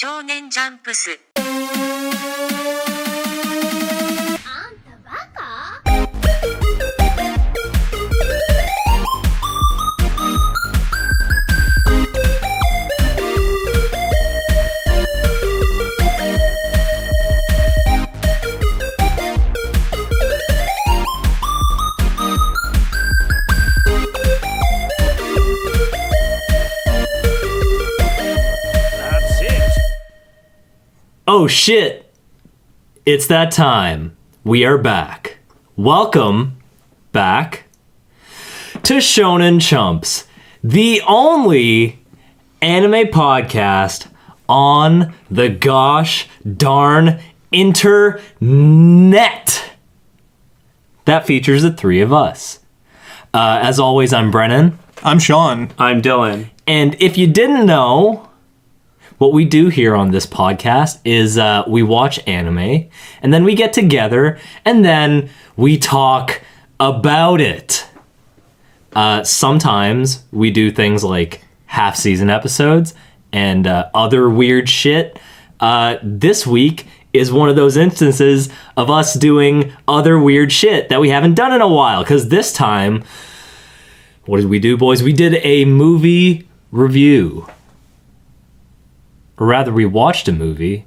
少年ジャンプス。Oh shit! It's that time. We are back. Welcome back to Shonen Chumps, the only anime podcast on the gosh darn internet that features the three of us. As always, I'm Brennan. I'm Sean. I'm Dylan. And if you didn't know, what we do here on this podcast is we watch anime, and then we get together, and then we talk about it. Sometimes we do things like half-season episodes and other weird shit. This week is one of those instances of us doing other weird shit that we haven't done in a while, because this time, what did we do, boys? We did a movie review. Or rather, we watched a movie,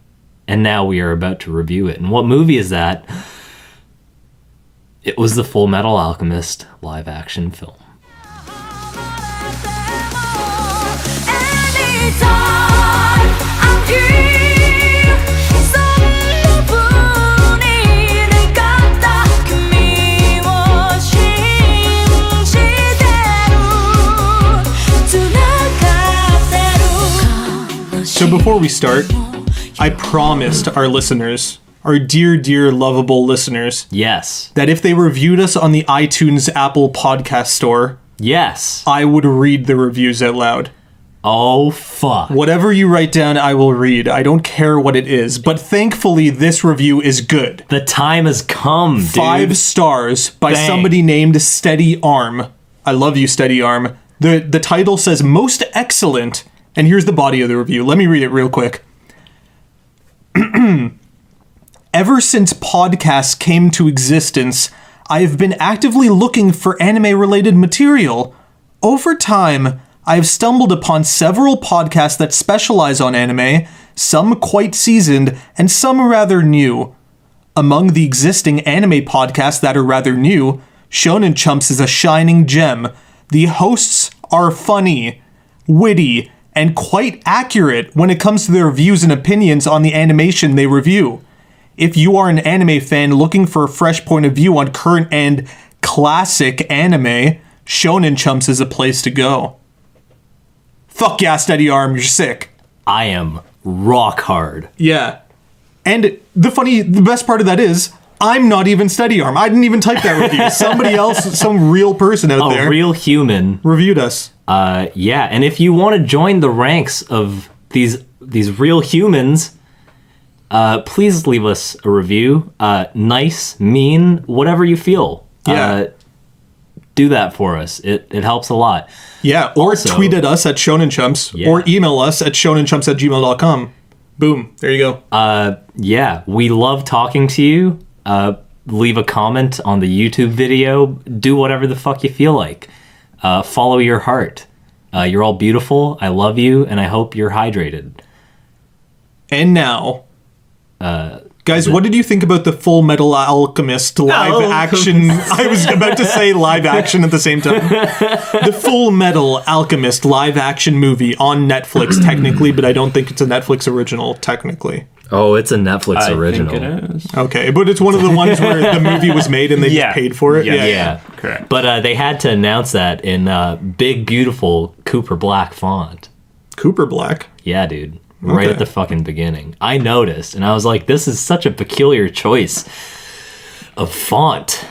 and now we are about to review it. And what movie is that? It was the FULLMETAL ALCHEMIST live-action film. So before we start, I promised our listeners, our dear, dear, lovable listeners, Yes. that if they reviewed us on the iTunes Apple Podcast Store, Yes. I would read the reviews out loud. Oh, fuck. Whatever you write down, I will read. I don't care what it is. But thankfully, this review is good. The time has come, dude. 5 stars by Bang. somebody named Steady Arm. I love you, Steady Arm. The title says, most excellent. And here's the body of the review. Let me read it real quick. Ever since podcasts came to existence, I have been actively looking for anime-related material. Over time, I have stumbled upon several podcasts that specialize on anime, some quite seasoned, and some rather new. Among the existing anime podcasts that are rather new, Shonen Chumps is a shining gem. The hosts are funny, witty, and quite accurate when it comes to their views and opinions on the animation they review. If you are an anime fan looking for a fresh point of view on current and classic anime, Shonen Chumps is a place to go. Fuck yeah, Steady Arm, you're sick. I am rock hard. Yeah. And the best part of that is, I'm not even Steady Arm. I didn't even type that review. Somebody else, some real person out there, A real human. reviewed us. Yeah, and if you want to join the ranks of these real humans, please leave us a review. Nice, mean, whatever you feel. Yeah. Do that for us. It helps a lot. Yeah, or Also- tweet at us at Shonen Chumps, Yeah. or email us at shonenchumps@gmail.com. Boom, there you go. Yeah, we love talking to you. Leave a comment on the YouTube video. Do whatever the fuck you feel like. Follow your heart. You're all beautiful. I love you, and I hope you're hydrated. And now, guys, what did you think about the FULLMETAL Alchemist live action? I was about to say live action at the same time. The FULLMETAL Alchemist live action movie on Netflix, technically, but I don't think it's a Netflix original, technically. Oh, it's a Netflix original. I think it is. Okay, but it's one of the ones where the movie was made and they Yeah. just paid for it. Yeah. Correct. But they had to announce that in big, beautiful Cooper Black font. Cooper Black. Yeah, dude. Right Okay. at the fucking beginning. I noticed, and I was like, this is such a peculiar choice of font.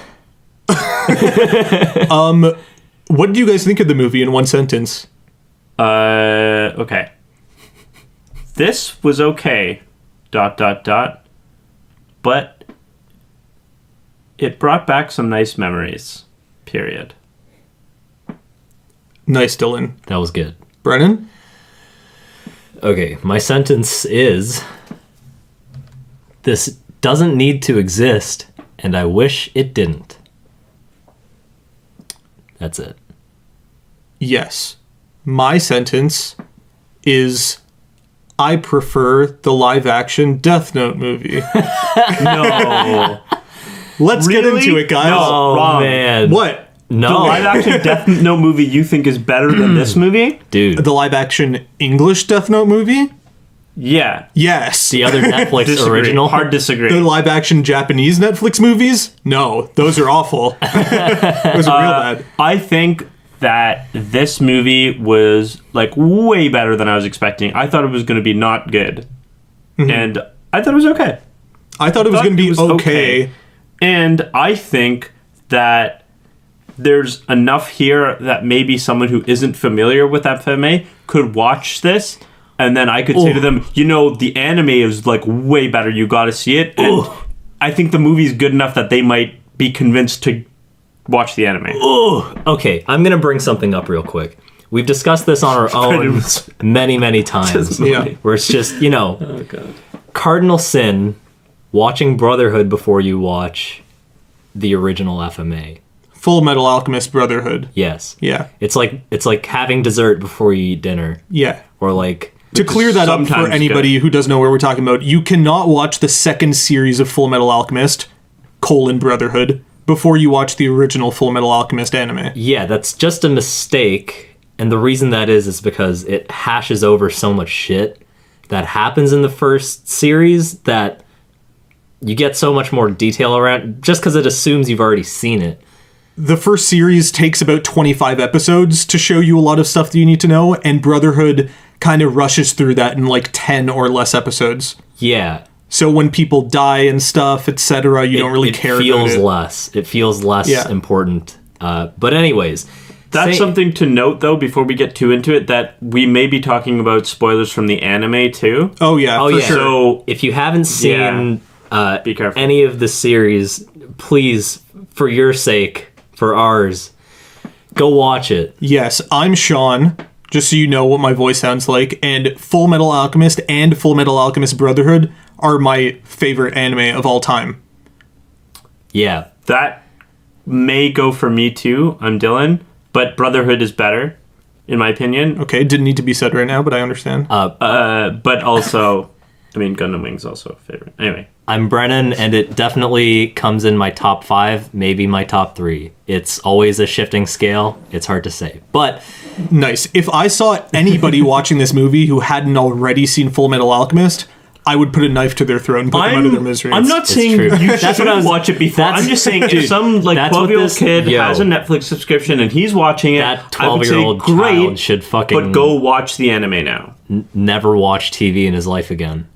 What did you guys think of the movie in one sentence? Okay. This was okay. ... But it brought back some nice memories. Period. Nice, Dylan. That was good. Brennan? Okay, my sentence is, this doesn't need to exist, and I wish it didn't. That's it. Yes. My sentence is, I prefer the live-action Death Note movie. No. Let's get Really? into it, guys. No. Oh, wrong. man. What? The No. live-action Death Note movie you think is better than this movie? Dude, The live-action English Death Note movie? Yeah. Yes. the other Netflix Disagree. original. Hard disagree. The live-action Japanese Netflix movies? No, those are awful. Those are real bad. I think that this movie was like way better than I was expecting. I thought it was going to be not good. And I thought it was okay. I thought it was going to be It was okay. And I think that there's enough here that maybe someone who isn't familiar with FMA could watch this, and then I could say to them, you know, the anime is like way better. You got to see it. And I think the movie's good enough that they might be convinced to watch the anime. Okay, I'm going to bring something up real quick. We've discussed this on our own many, many times. Yeah. Where it's just, you know, Oh, God. cardinal sin, watching Brotherhood before you watch the original FMA. Full Metal Alchemist Brotherhood. Yes. Yeah. It's like having dessert before you eat dinner. Yeah. Or like, To clear that up for sometimes anybody who doesn't know what we're talking about, you cannot watch the second series of Full Metal Alchemist, Brotherhood, before you watch the original Full Metal Alchemist anime. yeah, that's just a mistake. And the reason that is because it hashes over so much shit that happens in the first series that you get so much more detail around, just because it assumes you've already seen it. The first series takes about 25 episodes to show you a lot of stuff that you need to know, and Brotherhood kind of rushes through that in like 10 or less episodes. Yeah. So when people die and stuff, etc., you don't really care about it. It feels less Yeah. important. But anyways, That's something to note, though, before we get too into it, that we may be talking about spoilers from the anime, too. Oh, yeah, Oh for yeah. sure. So, if you haven't seen be careful. any of the series, please, for your sake, for ours, go watch it. Yes, I'm Sean, just so you know what my voice sounds like, and Full Metal Alchemist and Full Metal Alchemist Brotherhood are my favorite anime of all time. Yeah. That may go for me, too. I'm Dylan. But Brotherhood is better, in my opinion. Okay, didn't need to be said right now, but I understand. But also, I mean, Gundam Wing's also a favorite. Anyway. I'm Brennan, and it definitely comes in my top 5, maybe my top 3. It's always a shifting scale. It's hard to say. But Nice. If I saw anybody watching this movie who hadn't already seen Full Metal Alchemist, I would put a knife to their throat and put them out of their misery. I'm not saying true. you That's should what I was- watch it before. that's- I'm just saying dude, if some like that's what 12-year-old this- kid yo. has a Netflix subscription and he's watching it, that I would say 12-year-old great, child should fucking but go watch the anime now. never watch TV in his life again.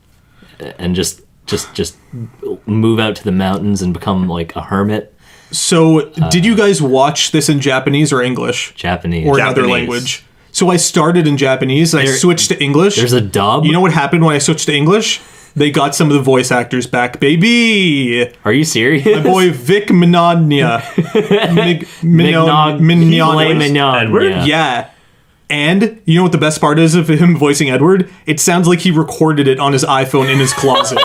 And just move out to the mountains and become like a hermit. So, did you guys watch this in Japanese or English? Japanese. Or another Japanese. language? So I started in Japanese, and I switched to English. There's a dub? You know what happened when I switched to English? They got some of the voice actors back, baby! Are you serious? My boy Vic Minogna. Mignon. Mignon. Edward? Yeah. And you know what the best part is of him voicing Edward? It sounds like he recorded it on his iPhone in his closet.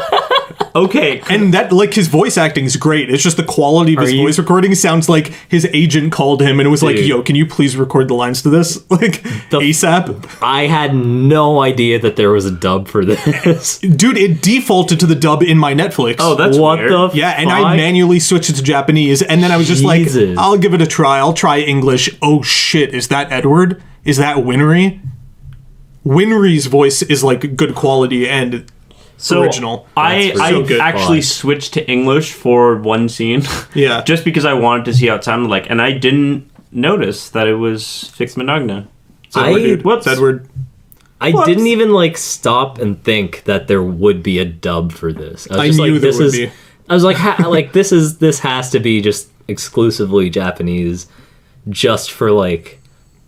Okay, And that, like, his voice acting is great. It's just the quality of his you- voice recording sounds like his agent called him and it was like, Dude. yo, can you please record the lines to this? Like, ASAP. I had no idea that there was a dub for this. Dude, it defaulted to the dub in my Netflix. oh, that's What weird. the yeah, and I fuck? manually switched it to Japanese, and then I was just Jesus. like, I'll give it a try. I'll try English. Oh shit, is that Edward? Is that Winry? Winry's voice is like good quality and original. I That's so good. actually Fuck. switched to English for one scene. Yeah. Just because I wanted to see how it sounded like, and I didn't notice that it was Vic Minogna. It's Edward, dude. Whoops. It's Edward. I Whoops. didn't even like stop and think that there would be a dub for this. I was I just knew like, there this would is. be. I was like, like this has to be just exclusively Japanese, just for like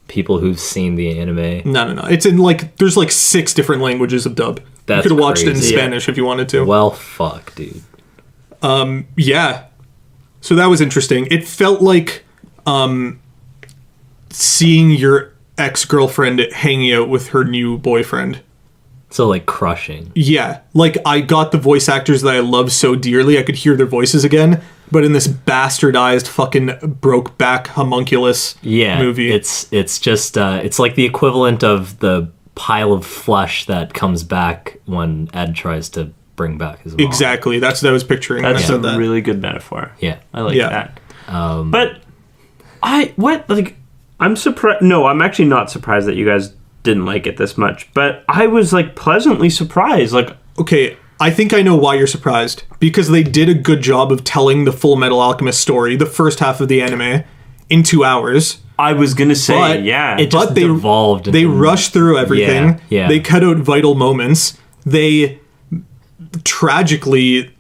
people who've seen the anime. No. It's in like, there's like 6 different languages of dub. That's you could have watched it in crazy. Spanish if you wanted to. Well, fuck, dude. Yeah. So that was interesting. It felt like seeing your ex-girlfriend hanging out with her new boyfriend. So, like, crushing. Yeah, like, I got the voice actors that I love so dearly, I could hear their voices again, but in this bastardized fucking broke-back homunculus movie. It's just, it's like the equivalent of the pile of flesh that comes back when Ed tries to bring back his mom. Exactly, that's what I was picturing when I That's said a that. really good metaphor. Yeah. I like Yeah. that. But I'm surprised. No, I'm actually not surprised that you guys didn't like it this much. But I was like pleasantly surprised. Like, Okay, I think I know why you're surprised. Because they did a good job of telling the Full Metal Alchemist story, the first half of the anime, in 2 hours. I was gonna say, But yeah, it just devolved. They rushed through everything. Yeah. They cut out vital moments. They tragically...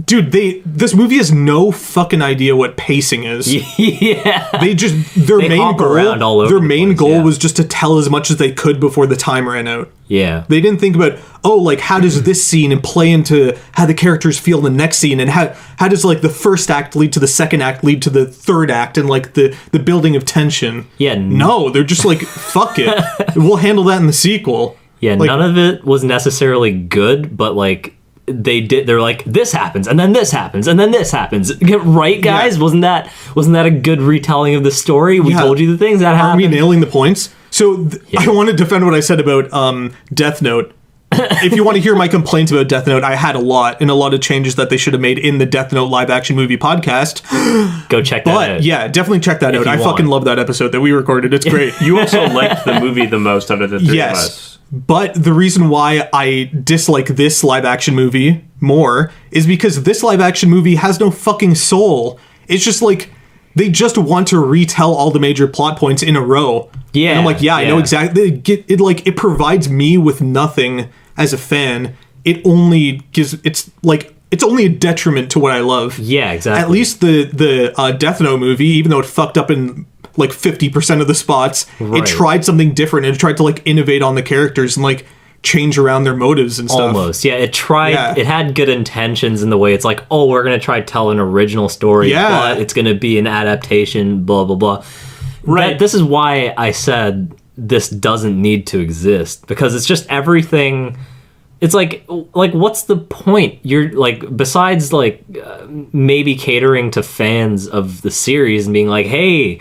Dude, this movie has no fucking idea what pacing is. Yeah. They just their They main hop around all goal over their the main place, goal yeah. was just to tell as much as they could before the time ran out. Yeah. They didn't think about, oh, like, how does this scene and play into how the characters feel in the next scene, and how does, like, the first act lead to the second act lead to the third act, and, like, the building of tension. Yeah. No, they're just like, fuck it. We'll handle that in the sequel. Yeah, Like, none of it was necessarily good, but, like, they're like, this happens, and then this happens, and then this happens. Get right, guys? Yeah. Wasn't that a good retelling of the story? We Yeah. told you the things that Are we happened. nailing the points? So I want to defend what I said about Death Note. If you want to hear my complaints about Death Note, I had a lot of changes that they should have made in the Death Note live action movie podcast. Go check that But out. yeah, definitely check that out. you I want. fucking love that episode that we recorded. It's great. you also liked the movie the most out of the three of Yes. us. But the reason why I dislike this live action movie more is because this live action movie has no fucking soul. It's just like they just want to retell all the major plot points in a row. Yeah, And I'm like, I know yeah. exactly. It provides me with nothing as a fan. It only gives it's only a detriment to what I love. Yeah, exactly. At least the Death Note movie, even though it fucked up in like 50% of the spots, Right. it tried something different. It tried to like innovate on the characters and like change around their motives and stuff. Almost. Yeah, it tried. Yeah. It had good intentions in the way it's like, oh, we're going to try to tell an original story, Yeah. but it's going to be an adaptation, blah, blah, blah. Right. This is why I said this doesn't need to exist, because it's just everything. It's like what's the point? You're like, besides like maybe catering to fans of the series and being like, hey,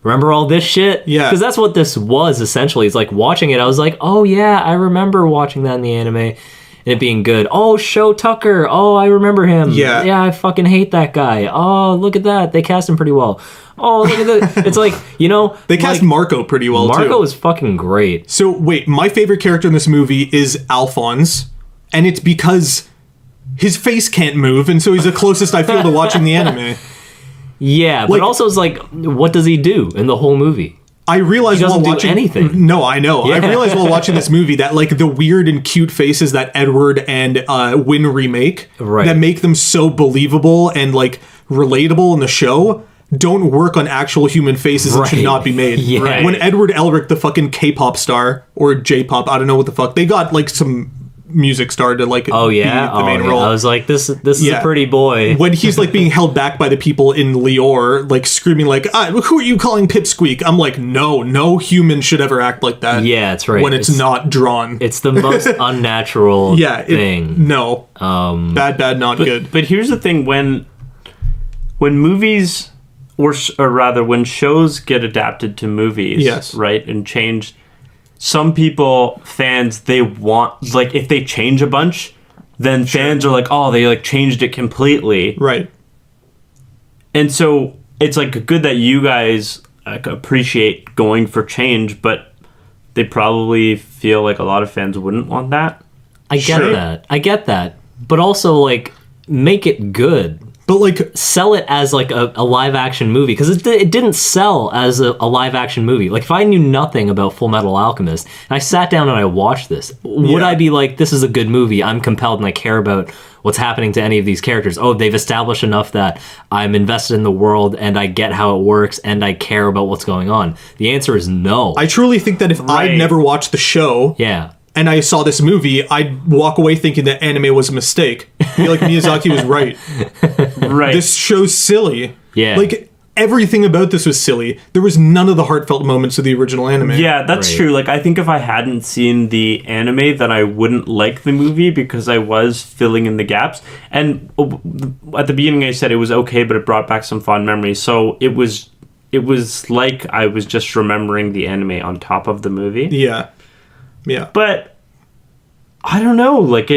remember all this shit? Yeah. Because that's what this was essentially. It's like watching it, I was like, oh yeah, I remember watching that in the anime and it being good. Oh, Sho Tucker. Oh, I remember him. Yeah. Yeah, I fucking hate that guy. Oh, look at that. They cast him pretty well. Oh, look at that. It's like, you know. They cast like, Marco pretty well too. Marco is fucking great. So wait, my favorite character in this movie is Alphonse, and it's because his face can't move, and so he's the closest I feel to watching the anime. Yeah, but Like- also it's like, what does he do in the whole movie? I realized He doesn't while do watching anything. No, I know. I Yeah. realized while watching this movie that like the weird and cute faces that Edward and Win remake Right. that make them so believable and like relatable in the show don't work on actual human faces and should Right. not be made. Yeah. Right. When Edward Elric, the fucking K-pop star or J-pop, I don't know what the fuck, they got like some music star to like Oh yeah, be the main yeah. role. I was like, this is Yeah. a pretty boy. When he's like being held back by the people in Lior, like screaming like, who are you calling Pipsqueak? I'm like, no human should ever act like that. Yeah, that's right. When it's not drawn. It's the most unnatural thing. No. Bad, not good. But here's the thing: when movies, or rather, when shows get adapted to movies, Yes. right, and changed, some people, fans, they want, like, if they change a bunch, then fans are like, oh, they like changed it completely, Right. and so it's like good that you guys like appreciate going for change, but they probably feel like a lot of fans wouldn't want that. I get Sure. that. I get that. But also, like, make it good. But like, Sell it as like a live action movie, because it didn't sell as a live action movie. Like, if I knew nothing about Full Metal Alchemist and I sat down and I watched this, would Yeah. I be like, this is a good movie, I'm compelled and I care about what's happening to any of these characters? Oh, they've established enough that I'm invested in the world and I get how it works and I care about what's going on. The answer is no. I truly think that if Right. I'd never watched the show yeah. and I saw this movie, I'd walk away thinking that anime was a mistake. Be like, Miyazaki was right. Right. This show's silly. Yeah. Like, everything about this was silly. There was none of the heartfelt moments of the original anime. Yeah, that's Right. true. Like, I think if I hadn't seen the anime, then I wouldn't like the movie because I was filling in the gaps. And at the beginning, I said it was okay, but it brought back some fond memories. So it was like I was just remembering the anime on top of the movie. Yeah. But I don't know. Like,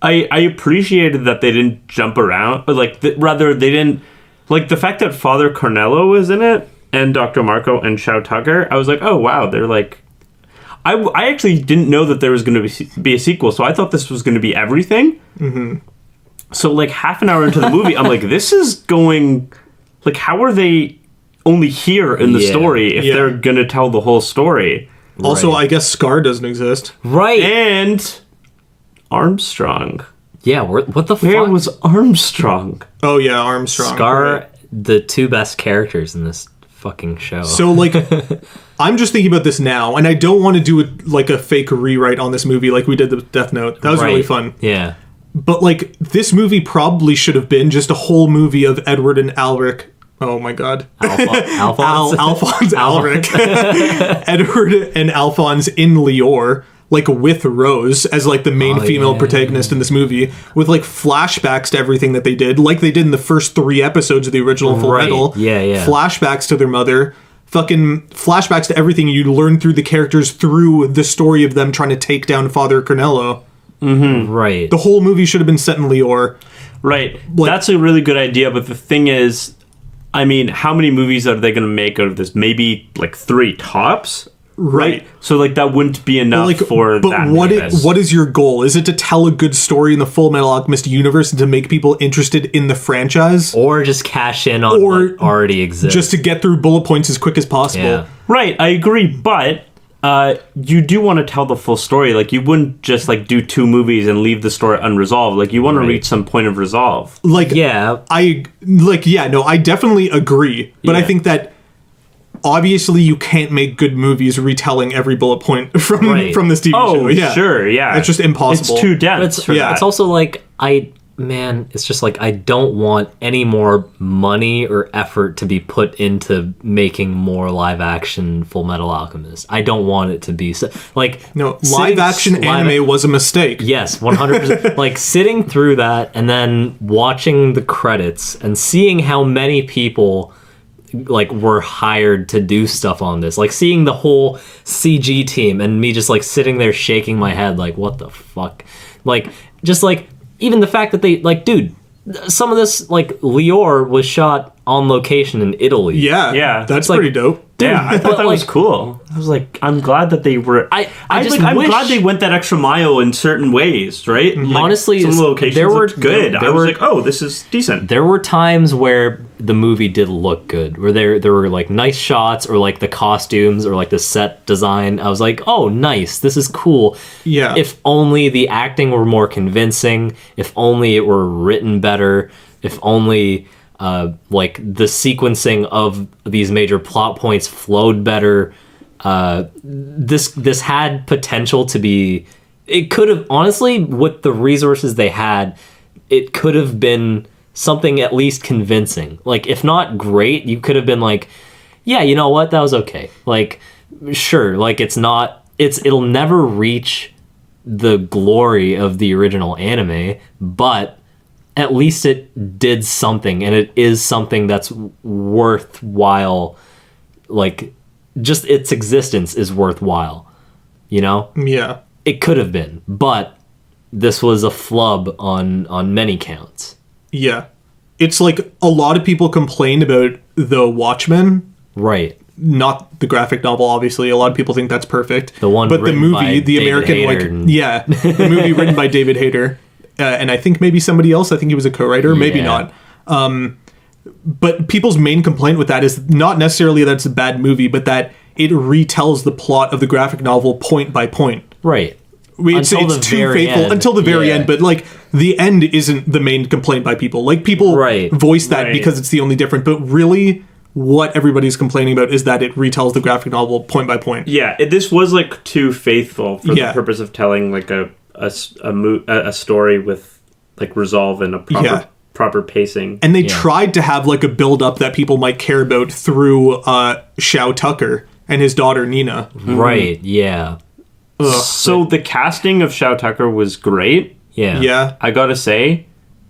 I appreciated that they didn't jump around. But like, rather they didn't. Like, the fact that Father Cornello was in it, and Dr. Marco and Shao Tucker, I was like, oh, wow, they're like... I actually didn't know that there was going to be a sequel, so I thought this was going to be everything. Mm-hmm. So, like, half an hour into the movie, I'm like, this is going... Like, how are they only here in the story if they're going to tell the whole story? Also, Right. I guess Scar doesn't exist. Right. And Armstrong. Yeah, what the Where fuck? was Armstrong? Oh, yeah, Armstrong. Scar, Right. the two best characters in this fucking show. So, like, I'm just thinking about this now, and I don't want to do like a fake rewrite on this movie like we did the Death Note. That was really Right. fun. Yeah. But, like, this movie probably should have been just a whole movie of Edward and Alric. Oh, my God. Alphonse. Alphonse Alric. Edward and Alphonse in Lior, like, with Rose as, like, the main female protagonist in this movie, with, like, flashbacks to everything that they did, like they did in the first 3 episodes of the original Full Right. Metal. Yeah. Flashbacks to their mother. Fucking flashbacks to everything you learn through the characters through the story of them trying to take down Father Cornello. Right. The whole movie should have been set in Lior. Right. Like- That's a really good idea, but the thing is, I mean, how many movies are they going to make out of this? Maybe, like, 3 tops? Right. So, like, that wouldn't be enough for but that. what is your goal? Is it to tell a good story in the Full Metal Alchemist universe and to make people interested in the franchise? Or just cash in on Or what already exists. Just to get through bullet points as quick as possible? Yeah. Right, I agree, but you do want to tell the full story. Like, you wouldn't just, like, do 2 movies and leave the story unresolved. Like, you want to reach some point of resolve. Like, Yeah. I definitely agree. But I Yeah. think that obviously you can't make good movies retelling every bullet point from Right. from this TV show. Oh, Yeah. sure, yeah. It's just impossible. It's too dense But it's, for that. it's also like, it's just like, I don't want any more money or effort to be put into making more live action Full Metal Alchemist. I don't want it to be so, like, No, sitting- live action anime was a mistake. Yes, 100%. Like, sitting through that and then watching the credits and seeing how many people like were hired to do stuff on this, like seeing the whole CG team and me just like sitting there shaking my head like, what the fuck? Like, just like, even the fact that they, like, dude, some of this, like, Lior was shot on location in Italy. Yeah, that's like- pretty dope. Yeah, I thought But, that was like- cool. I was like, I'm glad that they were. I I'm just I'm wish- glad they went that extra mile in certain ways, right? Like, Honestly, some of the locations there were- looked good. there I was were- like, oh, this is decent. There were times where the movie did look good, where there were like nice shots or like the costumes or like the set design. I was like, oh, nice, this is cool. Yeah. If only the acting were more convincing, if only it were written better, if only like the sequencing of these major plot points flowed better. This had potential to be. It could have, honestly, with the resources they had, it could have been something at least convincing. Like, if not great, you could have been like, yeah, you know what, that was okay. Like, sure, like, it'll never reach the glory of the original anime, but at least it did something, and it is something that's worthwhile. Like, just its existence is worthwhile, you know? Yeah. It could have been, but this was a flub on many counts. Yeah. It's like a lot of people complain about The Watchmen, Right. not the graphic novel, obviously. A lot of people think that's perfect. The one but the written movie, by the David American, Hayter like, and- yeah, the movie written by David Hayter, and I think maybe somebody else. I think he was a co-writer, maybe Yeah. not. But people's main complaint with that is not necessarily that it's a bad movie, but that it retells the plot of the graphic novel point by point. Right. It's Until the too very faithful end. until the very Yeah. end, but like the end isn't the main complaint by people. Like people Right. voice that Right. because it's the only different, but really what everybody's complaining about is that it retells the graphic novel point by point. Yeah, this was like too faithful for Yeah. the purpose of telling like a story with like resolve and a proper Yeah. proper pacing. And they tried to have like a build up that people might care about through Shao Tucker and his daughter Nina. Right, yeah. So the casting of Shao Tucker was great. Yeah. Yeah. I gotta say,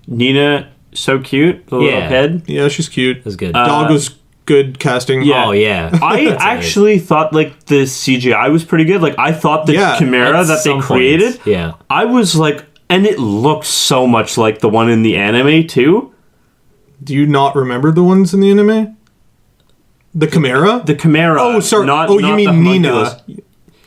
Nina, so cute. The little head. Yeah, she's cute. It was good. Dog was good casting. Yeah. Oh, yeah. I actually thought like the CGI was pretty good. Like I thought the Chimera At that they some created. points, yeah. I was like, and it looked so much like the one in the anime too. Do you not remember the ones in the anime? The Chimera? The Chimera. Oh, sorry. Not, you not mean the Nina. homunculus.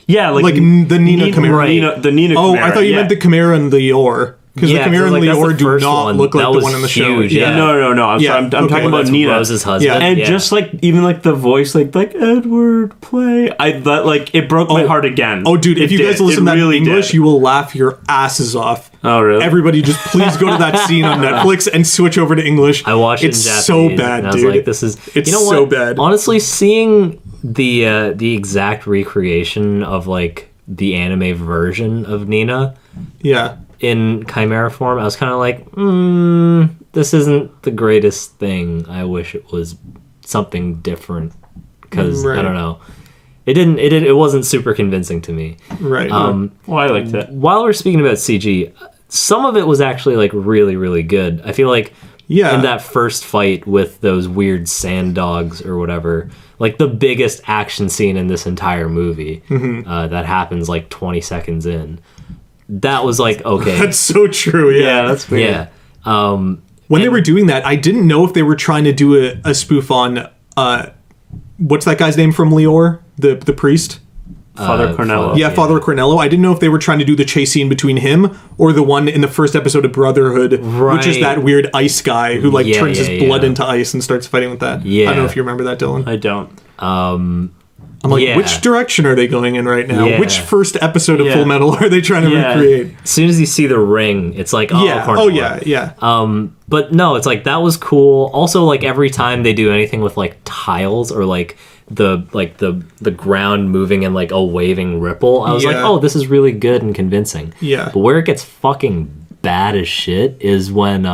Yeah, Like the Nina Chimera. right. The Nina Oh, Chimera. I thought you meant the Chimera and Lior. Because the Chimera and that's the Lior do first not one. look like That the was one in the huge, show. yeah. No. I'm sorry. I'm talking about That's Nina. Rose's husband. And just like even like the voice, like Edward play. I thought like it broke my heart again. Oh, dude, if you guys listen to that in English, did. you will laugh your asses off. Oh, really? Everybody just please go to that scene on Netflix and switch over to English. I watched it in It's Japanese. so bad, and I was dude. like, this is... It's you know so what? bad. Honestly, seeing the exact recreation of like the anime version of Nina Yeah. in Chimera form, I was kind of like, this isn't the greatest thing. I wish it was something different because Right. I don't know. It wasn't super convincing to me. Right. Well, I liked it. While we're speaking about CG, some of it was actually like really, really good. I feel like Yeah. in that first fight with those weird sand dogs or whatever, like the biggest action scene in this entire movie that happens like 20 seconds in. That was like, okay. That's so true, yeah. That's weird. Yeah. When they were doing that, I didn't know if they were trying to do a spoof on what's that guy's name from Lior? The priest? Father Cornello. Yeah, Father Cornello. I didn't know if they were trying to do the chase scene between him or the one in the first episode of Brotherhood, which is Right. that weird ice guy who like Yeah, turns his yeah, blood yeah. into ice and starts fighting with that. Yeah. I don't know if you remember that, Dylan. I don't. I'm like, yeah. which direction are they going in right now? Yeah. Which first episode of Yeah. Full Metal are they trying to Yeah. recreate? As soon as you see the ring, it's like, oh, Yeah. Cornello. Oh, yeah, yeah. But no, it's like that was cool. Also, like every time they do anything with like tiles or like the ground moving in like a waving ripple, I was like, Yeah. oh, this is really good and convincing. Yeah. But where it gets fucking bad as shit is when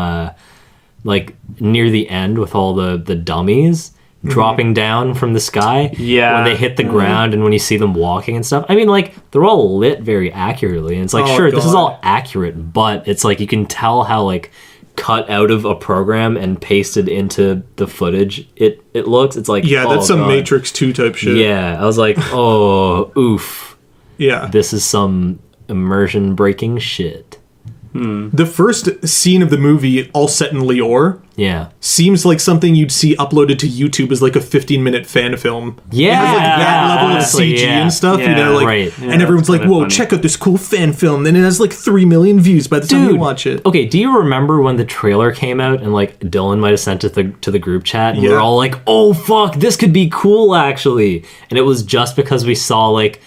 like near the end with all the dummies dropping down from the sky. Yeah. When they hit the ground and when you see them walking and stuff. I mean, like they're all lit very accurately, and it's like, Oh, sure, this is God. all accurate, but it's like you can tell how like cut out of a program and pasted into the footage it looks. It's like, Yeah, that's oh, some God. Matrix 2 type shit. Yeah, I was like, oh, oof, Yeah. this is some immersion breaking shit. The first scene of the movie, all set in Lior, Yeah. seems like something you'd see uploaded to YouTube as like a 15-minute fan film. Yeah, It has like that yeah, level of honestly, CG yeah. and stuff, you Yeah, know, like, right. and everyone's like, kinda "Whoa, funny. check out this cool fan film!" Then it has like 3 million views by the time you watch it. Okay, do you remember when the trailer came out and like Dylan might have sent it to the group chat and we Yeah. were all like, "Oh fuck, this could be cool actually." And it was just because we saw like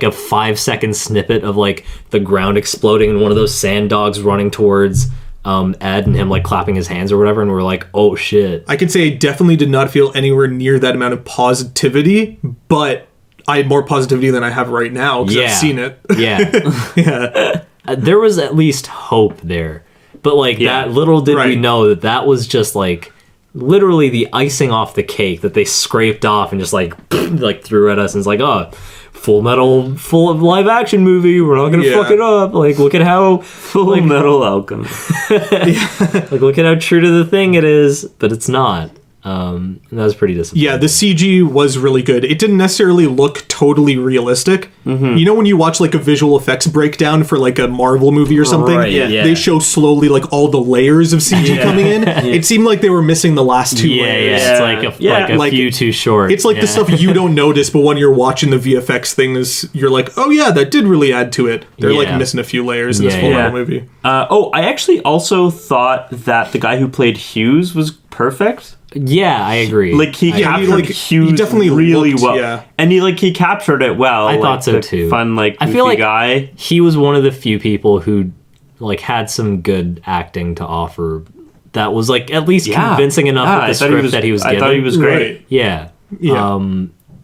a 5-second snippet of like the ground exploding and one of those sand dogs running towards Ed and him like clapping his hands or whatever, and we're like, "Oh shit." I can say I definitely did not feel anywhere near that amount of positivity, but I had more positivity than I have right now because I've seen it. Yeah. Yeah. There was at least hope there. But like Yeah. that little did we Right. know that was just like literally the icing off the cake that they scraped off and just like like threw at us, and it's like, oh, Full Metal full of live action movie, we're not gonna Yeah. fuck it up. Like look at how Full Metal Alchemist. like look at how true to the thing it is, but it's not. And that was pretty disappointing. Yeah, the CG was really good. It didn't necessarily look totally realistic. You know when you watch like a visual effects breakdown for like a Marvel movie or something? Right, yeah. They show slowly like all the layers of CG coming in. It seemed like they were missing the last 2 Yeah, layers. yeah, it's like a, Yeah. like a Like, few too short. It's like yeah. the stuff you don't notice, but when you're watching the VFX things, you're like, oh yeah, that did really add to it. They're like Yeah. missing a few layers in this Yeah, Full yeah. Metal movie. I actually also thought that the guy who played Hughes was perfect. Yeah, I agree. Like he he, captured like, Hughes he definitely really looked, well, yeah. and he captured it well. I like, thought so the too. Fun, like I goofy feel like guy. he was one of the few people who like had some good acting to offer. That was like at least convincing enough with the script that he was given. I thought he was great. Right. Yeah. Yeah.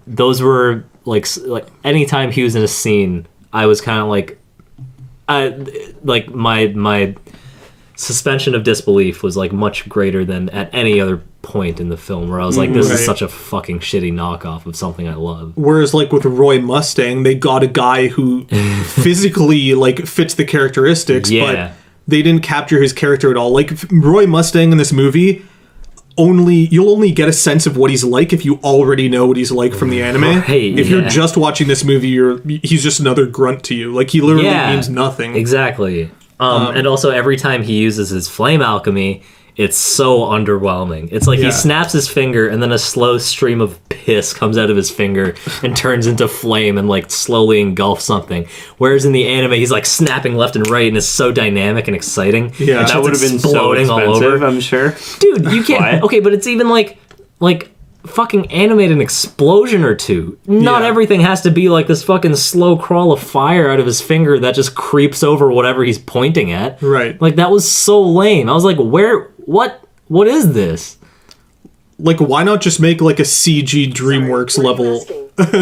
Those were like anytime he was in a scene, I was kind of like, my suspension of disbelief was like much greater than at any other point in the film, where I was like, this is Right. such a fucking shitty knockoff of something I love. Whereas, like, with Roy Mustang, they got a guy who physically, like, fits the characteristics, Yeah. but they didn't capture his character at all. Like, Roy Mustang in this movie, you'll only get a sense of what he's like if you already know what he's like from the anime. Right, if you're yeah. just watching this movie, he's just another grunt to you. Like, he literally means nothing. Exactly. And also, every time he uses his flame alchemy, it's so underwhelming. It's like Yeah. he snaps his finger, and then a slow stream of piss comes out of his finger and turns into flame and like slowly engulfs something. Whereas in the anime, he's like snapping left and right, and it's so dynamic and exciting. Yeah. And That That would have been so exploding all expensive, over. I'm sure. Dude, you can't. Why? Okay, but it's even like fucking animate an explosion or two. Not Yeah. everything has to be like this fucking slow crawl of fire out of his finger that just creeps over whatever he's pointing at. Right. Like, that was so lame. I was like, what is this? Like, why not just make, like, a CG DreamWorks level?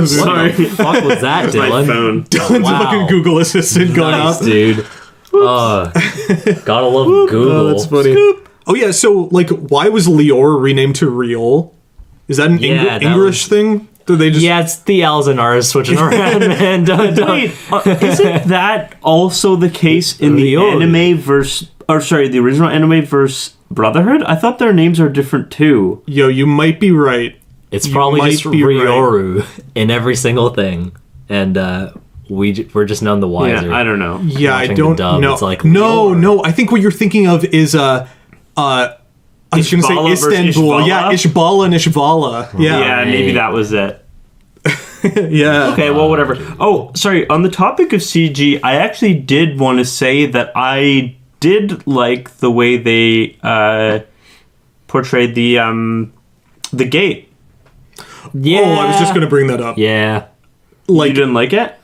Sorry. What the fuck was that, My Dylan? phone. Dylan's Wow. fucking Google Assistant going Nice, off. dude. Gotta love Google. Oh, that's funny. Oh, yeah, so, like, why was Lior renamed to Riol? Is that an Yeah, that English thing? Do they just... Yeah, it's the L's and R's switching around, man. Don't. Wait, isn't that also the case in the Riol. anime verse? Or sorry, the original anime verse Brotherhood? I thought their names are different too. Yo, you might be right. It's You probably might just be right. Ryoru in every single thing, and we're just none the wiser. Yeah, I don't know. Yeah, I Watching don't the dub, know. it's like, no, Lior. no. I think what you're thinking of is I was going to say Ishbala versus Istanbul. Ishbala? Yeah, Ishbala and Ishbala. Yeah, Yeah, maybe that was it. yeah. Okay, well, whatever. Oh, sorry. On the topic of CG, I actually did want to say that I did like the way they portrayed the gate. Yeah. Oh, I was just going to bring that up. Yeah. You Like, didn't like it?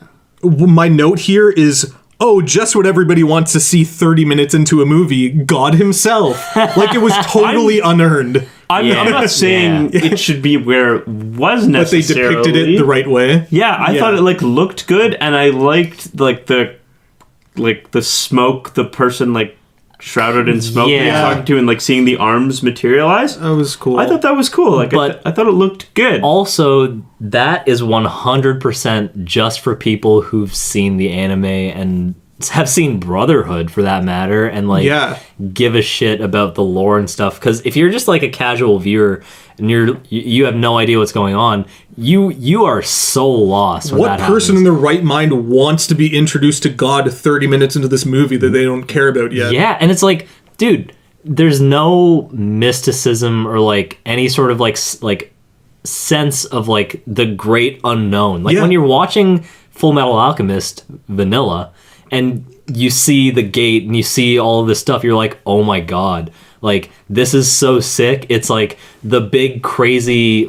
my note here is, oh, just what everybody wants to see 30 minutes into a movie. God himself. Like, it was totally unearned. I'm Yeah, not saying it should be where it was But they necessarily. depicted it the right way. Yeah, I thought it like looked good, and I liked like the smoke, the person like shrouded in smoke that Yeah. you're talking to, and like seeing the arms materialize. That was cool. I thought that was cool. Like, But- I thought it looked good. Also, that is 100% just for people who've seen the anime and have seen Brotherhood, for that matter, and like Yeah. give a shit about the lore and stuff. Because if you're just like a casual viewer and you have no idea what's going on, you are so lost. When What that person in happens. their right mind wants to be introduced to God 30 minutes into this movie that they don't care about yet? Yeah, and it's like, dude, there's no mysticism or like any sort of like sense of like the great unknown. Like Yeah. when you're watching Full Metal Alchemist vanilla and you see the gate and you see all of this stuff, you're like, oh my god, like this is so sick. It's like the big crazy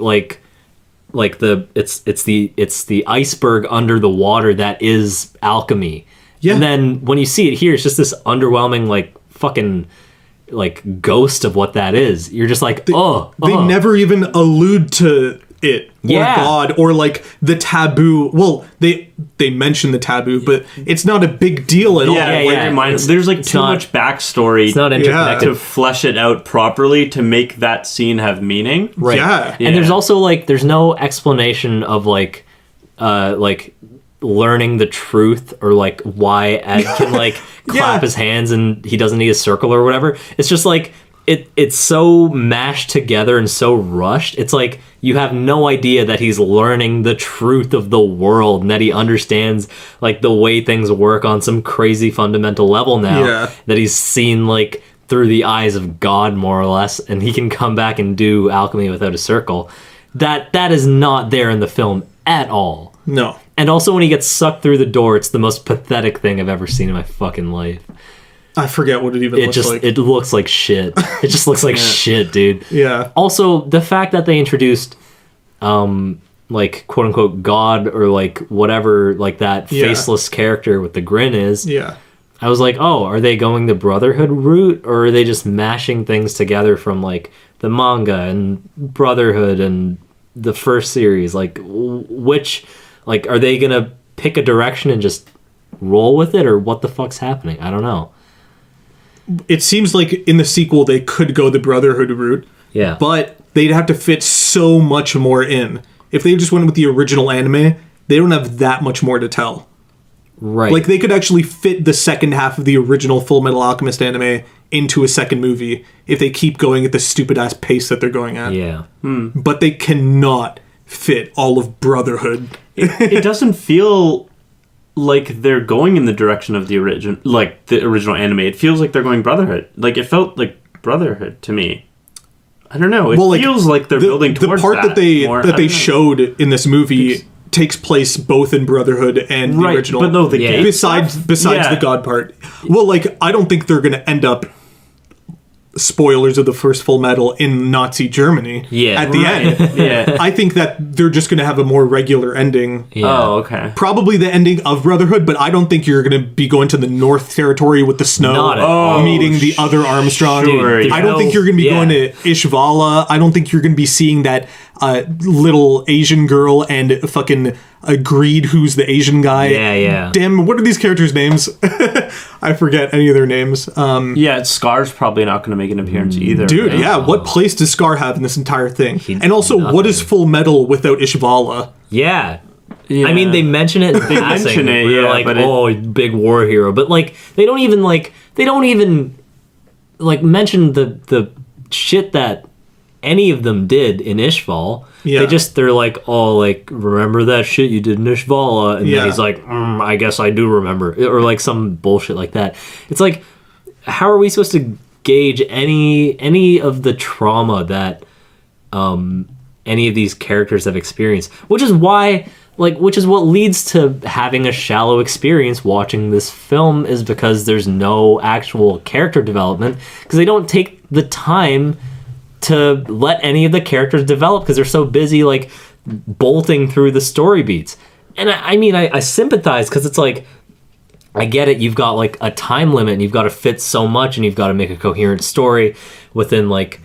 it's the iceberg under the water that is alchemy. Yeah. And then when you see it here, it's just this underwhelming like fucking like ghost of what that is. You're just like, They never even allude to it or Yeah. God or like the taboo. Well, they mention the taboo, but it's not a big deal at all. yeah, yeah, like, yeah. there's like It's too not- much backstory It's not interconnected. to flesh it out properly to make that scene have meaning. Right. Yeah. And there's Yeah. also like there's no explanation of like learning the truth or like why Ed can like clap Yeah. his hands and he doesn't need a circle or whatever. It's just like it's so mashed together and so rushed. It's like you have no idea that he's learning the truth of the world and that he understands like the way things work on some crazy fundamental level now. Yeah. That he's seen like through the eyes of God, more or less, and he can come back and do alchemy without a circle. That is not there in the film at all. No. And also when he gets sucked through the door, it's the most pathetic thing I've ever seen in my fucking life. I forget what it even looks like. It looks like shit. It just looks like shit, dude. Yeah. Also, the fact that they introduced like quote unquote God or like whatever like that Yeah. faceless character with the grin is. Yeah. I was like, oh, are they going the Brotherhood route, or are they just mashing things together from like the manga and Brotherhood and the first series? Like, which, like, are they gonna pick a direction and just roll with it, or what the fuck's happening? I don't know. it seems like in the sequel they could go the Brotherhood route. Yeah. But they'd have to fit so much more in. If they just went with the original anime, they don't have that much more to tell. Right. Like, they could actually fit the second half of the original Full Metal Alchemist anime into a second movie if they keep going at the stupid-ass pace that they're going at. Yeah. But they cannot fit all of Brotherhood. It doesn't feel like they're going in the direction of the original anime. It feels like they're going Brotherhood. Like, it felt like Brotherhood to me. I don't know. It feels like they're building towards the part that they showed in this movie takes place both in Brotherhood and the original. But no, the gate besides the God part. Well, like, I don't think they're going to end up, spoilers of the first Full Metal, in Nazi Germany at the end. Yeah. I think that they're just going to have a more regular ending. Yeah. Oh, okay. Probably the ending of Brotherhood, but I don't think you're going to be going to the North Territory with the snow, Not at all. meeting the other Armstrong. Sure, I don't think you're going to be going to Ishvala. I don't think you're going to be seeing that little Asian girl and fucking Greed, who's the Asian guy. Yeah. Damn, what are these characters' names? I forget any of their names. Yeah, Scar's probably not going to make an appearance either. Dude, right? yeah, what place does Scar have in this entire thing? And also, nothing. what is Full Metal without Ishvala? Yeah. Yeah. I mean, they mention it in passing. mention it, We're yeah, like, but big war hero. But, like, they don't even mention the shit that any of them did in Ishval. Yeah. They're like, oh, like, remember that shit you did in Ishvala? And then he's like, I guess I do remember. Or, like, some bullshit like that. It's like, how are we supposed to gauge any of the trauma that any of these characters have experienced? Which is what leads to having a shallow experience watching this film, is because there's no actual character development, because they don't take the time to let any of the characters develop, because they're so busy, like, bolting through the story beats. And I sympathize, because it's like, I get it, you've got, like, a time limit, and you've got to fit so much, and you've got to make a coherent story within, like,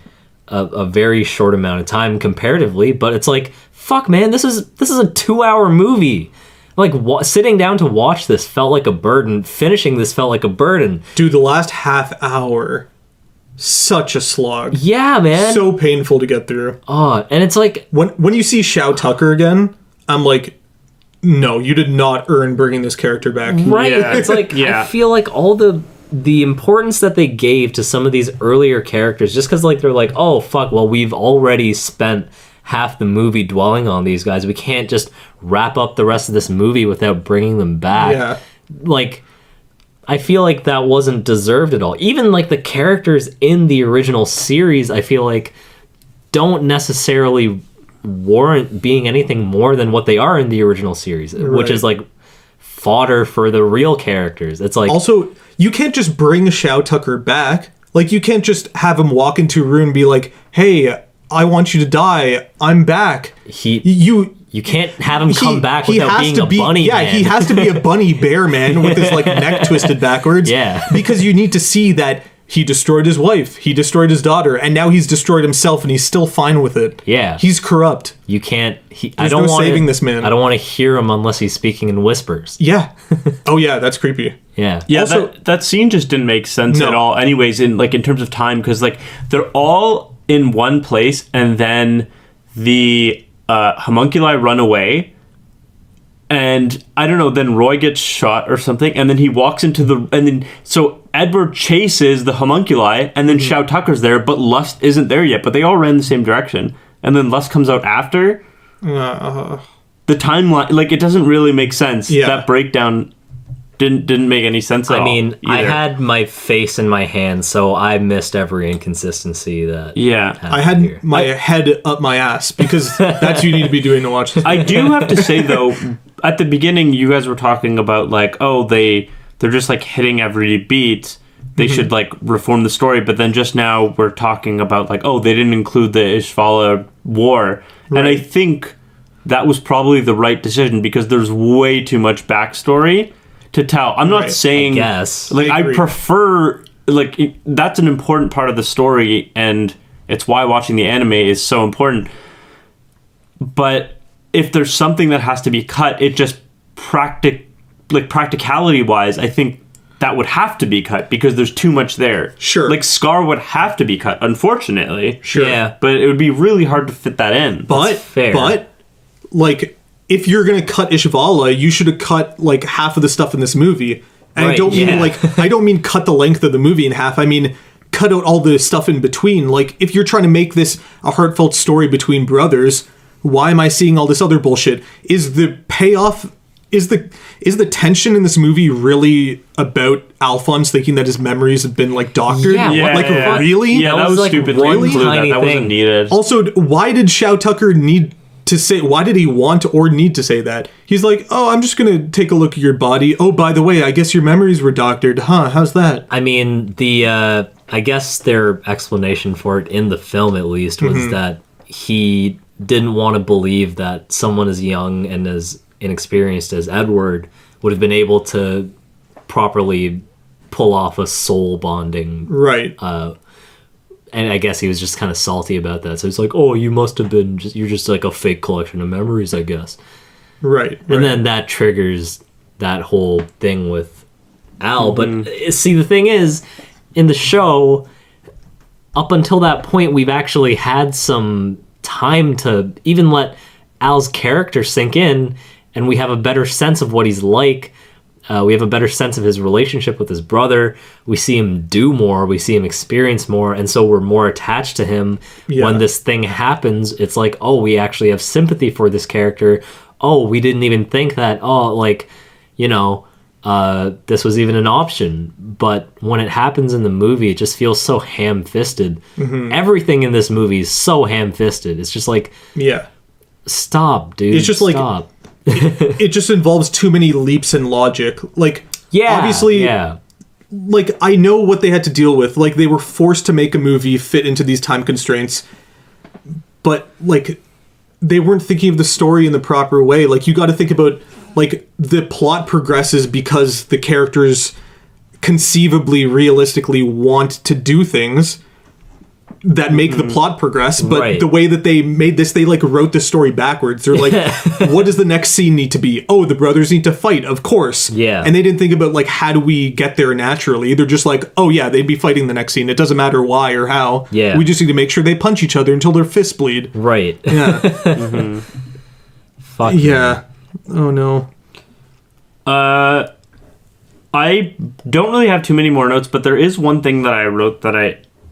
a very short amount of time comparatively. But it's like, fuck, man, this is a 2-hour movie. Like, sitting down to watch this felt like a burden. Finishing this felt like a burden. Dude, the last half hour, such a slog. Yeah, man. So painful to get through. Oh, and it's like, When you see Shao Tucker again, I'm like, no, you did not earn bringing this character back. right. Yeah. It's like, Yeah. I feel like all the importance that they gave to some of these earlier characters, just because, like, they're like, oh, fuck, well, we've already spent half the movie dwelling on these guys. We can't just wrap up the rest of this movie without bringing them back. Yeah. Like, I feel like that wasn't deserved at all. Even, like, the characters in the original series, I feel like, don't necessarily warrant being anything more than what they are in the original series, which is, like, fodder for the real characters. It's like, Also, you can't just bring Shao Tucker back. Like, you can't just have him walk into a room and be like, hey, I want you to die. I'm back. you can't have him come back without being a bunny man. He has to be a bunny bear man with his, like, neck twisted backwards. Yeah. Because you need to see that he destroyed his wife, he destroyed his daughter, and now he's destroyed himself, and he's still fine with it. Yeah. He's corrupt. You can't. There's no saving this man. I don't want to hear him unless he's speaking in whispers. Yeah. Oh, yeah, that's creepy. Yeah. Yeah, Also- that scene just didn't make sense No. at all. Anyways, in terms of time, because, like, they're all in one place, and then the homunculi run away, and I don't know. Then Roy gets shot or something, and then he walks into so Edward chases the homunculi, and then Shao Tucker's there, but Lust isn't there yet. But they all ran the same direction, and then Lust comes out after. The timeline, like, it doesn't really make sense. Yeah. That breakdown didn't make any sense at all. I mean, I either. had my face in my hands, so I missed every inconsistency that. Yeah. I had here. my head up my ass, because that's what you need to be doing to watch this. I do have to say, though, at the beginning, you guys were talking about, like, oh, they're just, like, hitting every beat. They should, like, reform the story. But then just now we're talking about, like, oh, they didn't include the Ishvala War. Right. And I think that was probably the right decision, because there's way too much backstory to tell. I'm not saying... I guess. Like, I I agree. prefer... Like, that's an important part of the story, and it's why watching the anime is so important. But if there's something that has to be cut, it just practicality wise, I think that would have to be cut because there's too much there. Sure. Like Scar would have to be cut, unfortunately. Sure. Yeah. But it would be really hard to fit that in. But fair. But like, if you're gonna cut Ishvala, you should have cut like half of the stuff in this movie. And I Right, don't mean yeah. like I don't mean cut the length of the movie in half. I mean cut out all the stuff in between. Like, if you're trying to make this a heartfelt story between brothers, why am I seeing all this other bullshit? Is the payoff? Is the tension in this movie really about Alphonse thinking that his memories have been like doctored? Yeah, Yeah, like yeah. really? Yeah, that was like stupid. one They included tiny that wasn't thing. needed. Also, why did Shao Tucker need to say? Why did he want or need to say that? He's like, oh, I'm just gonna take a look at your body. Oh, by the way, I guess your memories were doctored, huh? How's that? I mean, I guess their explanation for it in the film, at least, was that he didn't want to believe that someone as young and as inexperienced as Edward would have been able to properly pull off a soul bonding. Right. And I guess he was just kind of salty about that. So he's like, oh, you must have been, you're just like a fake collection of memories, I guess. Right. And then that triggers that whole thing with Al. But see, the thing is, in the show, up until that point, we've actually had some time to even let Al's character sink in, and we have a better sense of what he's like. We have a better sense of his relationship with his brother. We see him do more. We see him experience more. And so we're more attached to him. Yeah. When this thing happens, it's like, oh, we actually have sympathy for this character. Oh, we didn't even think that, oh, like, you know, this was even an option. But when it happens in the movie, it just feels so ham-fisted. Everything in this movie is so ham-fisted. It's just like, Yeah. stop, dude. It's just like- stop. It just involves too many leaps in logic. Like, Yeah, obviously, yeah. like, I know what they had to deal with. Like, they were forced to make a movie fit into these time constraints. But, like, they weren't thinking of the story in the proper way. Like, you got to think about, like, the plot progresses because the characters conceivably, realistically want to do things that make the plot progress, but Right. the way that they made this, they like wrote the story backwards. They're like, what does the next scene need to be? Oh, the brothers need to fight, of course. Yeah. And they didn't think about like, how do we get there naturally? They're just like, oh yeah, they'd be fighting the next scene. It doesn't matter why or how. Yeah. We just need to make sure they punch each other until their fists bleed. Right. Yeah. Fuck. Yeah. Oh no. I don't really have too many more notes, but there is one thing that I wrote that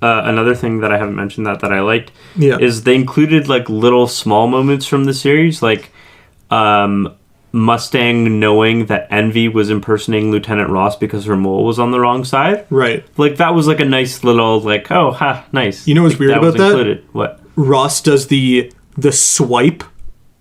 another thing that I haven't mentioned that I liked Yeah. is they included like little small moments from the series, like Mustang knowing that Envy was impersonating Lieutenant Ross because her mole was on the wrong side. Right. Like that was like a nice little like, oh, ha, nice. You know what's Like, weird about was that? Included. What? Ross does the swipe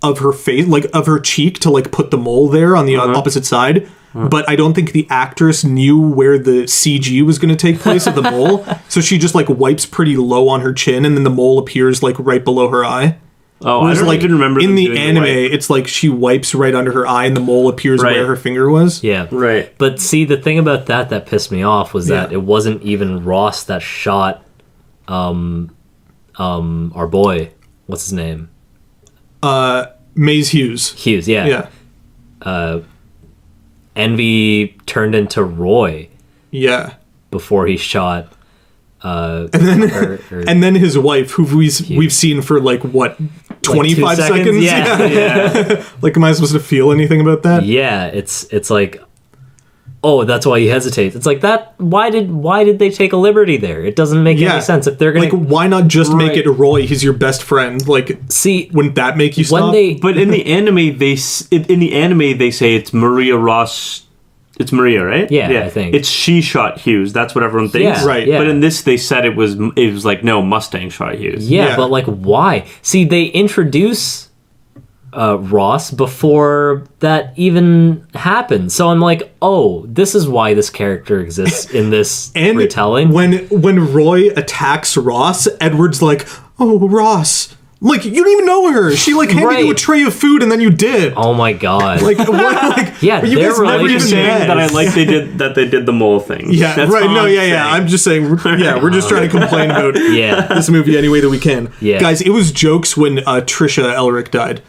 of her face, like of her cheek, to like put the mole there on the opposite side. But I don't think the actress knew where the CG was going to take place of the mole, so she just like wipes pretty low on her chin, and then the mole appears like right below her eye. Oh, Whereas, I don't like even remember in them the doing anime, wipe. it's like she wipes right under her eye, and the mole appears Right. where her finger was. Yeah. Right. But see, the thing about that pissed me off was that Yeah. it wasn't even Ross that shot our boy. What's his name? Maze Hughes. Hughes, yeah. Yeah. Envy turned into Roy Yeah. before he shot And then his wife, who we've seen for like what, 25 2 seconds? Yeah. Yeah. Like, am I supposed to feel anything about that? Yeah, it's like, oh, that's why he hesitates. It's like that. Why did they take a liberty there? It doesn't make Yeah. any sense. If they're gonna Like, why not just make Right. it Roy? He's your best friend. Like, see wouldn't that make you stop? when they But in the anime, they say it's Maria Ross. It's Maria, right? Yeah, I think. It's she shot Hughes. That's what everyone thinks. Yeah, Right. yeah. But in this, they said it was like, no, Mustang shot Hughes. Yeah, Yeah. but like, why? See, they introduce Ross before that even happened. So I'm like, oh, this is why this character exists in this and retelling. when Roy attacks Ross, Edward's like, "Oh, Ross, like you don't even know her. She like handed you a Right. tray of food and then you did. Oh my god! Like what? Like Yeah, you their guys never I'm even just saying met. that I like they did the mole thing. Yeah, That's right. all No, I'm yeah. saying. I'm just saying. We're just trying to complain about Yeah. this movie any way that we can. Yeah. Guys, it was jokes when Trisha Elric died.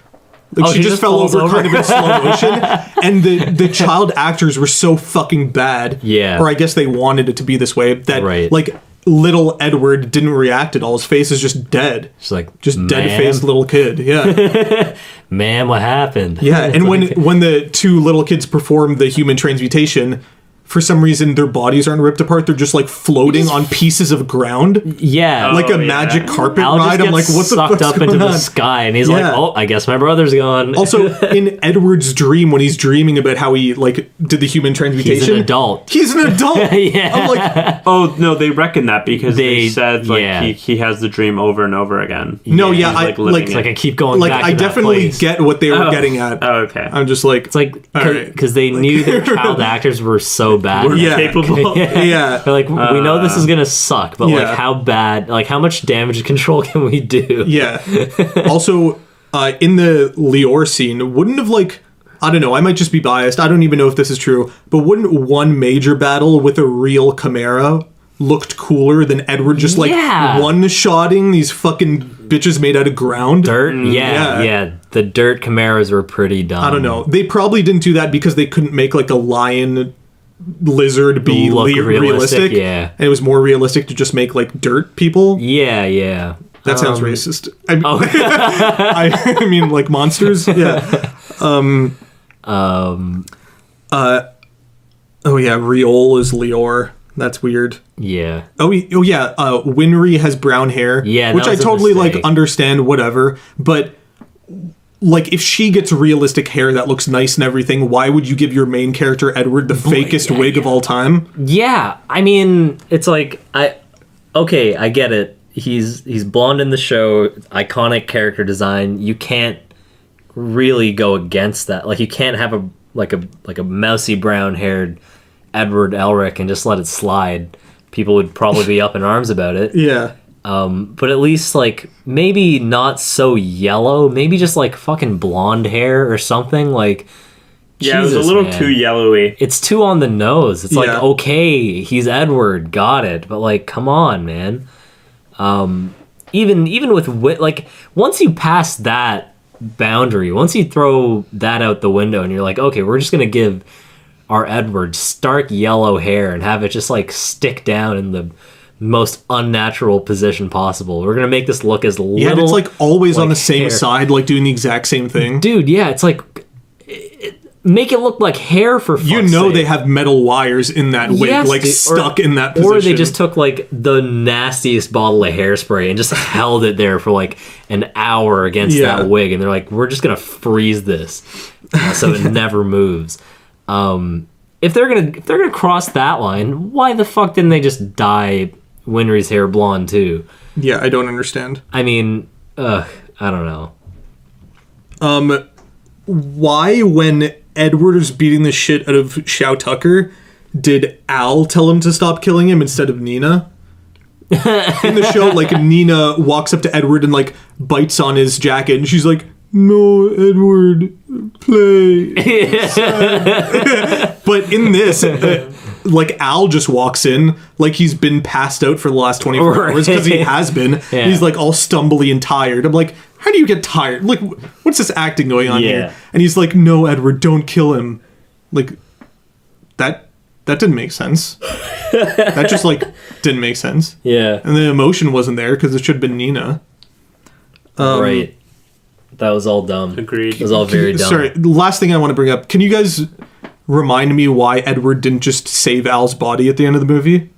Like Oh, she just fell falls over kind of in slow motion, and the child actors were so fucking bad. Yeah. Or I guess they wanted it to be this way that Right. like little Edward didn't react at all. His face is just dead. She's like, Just dead-faced little kid. Yeah. man, what happened? Yeah, and when the two little kids perform the human transmutation, for some reason their bodies aren't ripped apart. They're just like floating on pieces of ground, Yeah. like a yeah. magic carpet Al just ride. I'm like, gets what the sucked fuck's up going into on? the sky, and he's Yeah. like, "Oh, I guess my brother's gone." Also, in Edward's dream, when he's dreaming about how he like did the human transmutation, he's an adult. He's an adult. Yeah. I'm like, Oh no, they reckon that because they They- said like yeah. he has the dream over and over again. no, Yeah, yeah, he's, I like, living like, it. It's like I keep going back I to that definitely place. get what they were getting at. Oh, okay. I'm just like, It's like All right. because they knew their child actors were so bad. We're Yeah. capable. yeah. They're like, we know this is gonna suck, but Yeah. like, how bad? Like, how much damage control can we do? Yeah. Also, in the Lior scene, wouldn't have like, I don't know, I might just be biased. I don't even know if this is true, but wouldn't one major battle with a real Chimera looked cooler than Edward just like Yeah. one-shotting these fucking bitches made out of ground? Dirt, yeah. yeah. The dirt chimeras were pretty dumb. I don't know. They probably didn't do that because they couldn't make like a lion lizard be Look realistic. realistic, yeah. And it was more realistic to just make like dirt people. Yeah, yeah. That sounds racist. I mean, Oh, I mean like monsters. Yeah. Oh yeah, Riol is Lior. That's weird. yeah. Oh yeah. Winry has brown hair. Yeah, that which I was a totally like mistake. understand. Whatever, but like if she gets realistic hair that looks nice and everything, why would you give your main character Edward the fakest wig of all time? Yeah, I mean, it's like I get it. He's blonde in the show, iconic character design. You can't really go against that. Like you can't have a mousy brown haired Edward Elric and just let it slide. People would probably be up in arms about it. Yeah. But at least like maybe not so yellow, maybe just like fucking blonde hair or something. Like Yeah, it was a Jesus, little man. too yellowy. It's too on the nose. It's like, Yeah. okay, he's Edward, got it. But like, come on, man. Even with like once you pass that boundary, once you throw that out the window and you're like, okay, we're just gonna give our Edward stark yellow hair and have it just like stick down in the most unnatural position possible. We're gonna make this look as little. Yeah, and it's like always on like, the same hair. side, like doing the exact same thing. Dude, yeah, it's like make it look like hair for fuck's You know sake. they have metal wires in that wig, Yes, like dude, stuck in that position. Or they just took like the nastiest bottle of hairspray and just held it there for like an hour against Yeah. that wig, and they're like, "We're just gonna freeze this so it never moves." If they're gonna cross that line, why the fuck didn't they just dye Winry's hair blonde too? Yeah, I don't understand. I mean, I don't know. Why, when Edward is beating the shit out of Shao Tucker, did Al tell him to stop killing him instead of Nina? In the show, like, Nina walks up to Edward and, like, bites on his jacket, and she's like, "No, Edward, play." But in this, like, Al just walks in like he's been passed out for the last 24 hours, because he has been. Yeah. He's, like, all stumbly and tired. I'm like, how do you get tired? Like, what's this acting going on Yeah. here? And he's like, "No, Edward, don't kill him." Like, that didn't make sense. That just, like, didn't make sense. Yeah, And the emotion wasn't there because it should have been Nina. right. That was all dumb. Agreed. It was all very dumb. Sorry, the last thing I want to bring up. Can you guys remind me why Edward didn't just save Al's body at the end of the movie?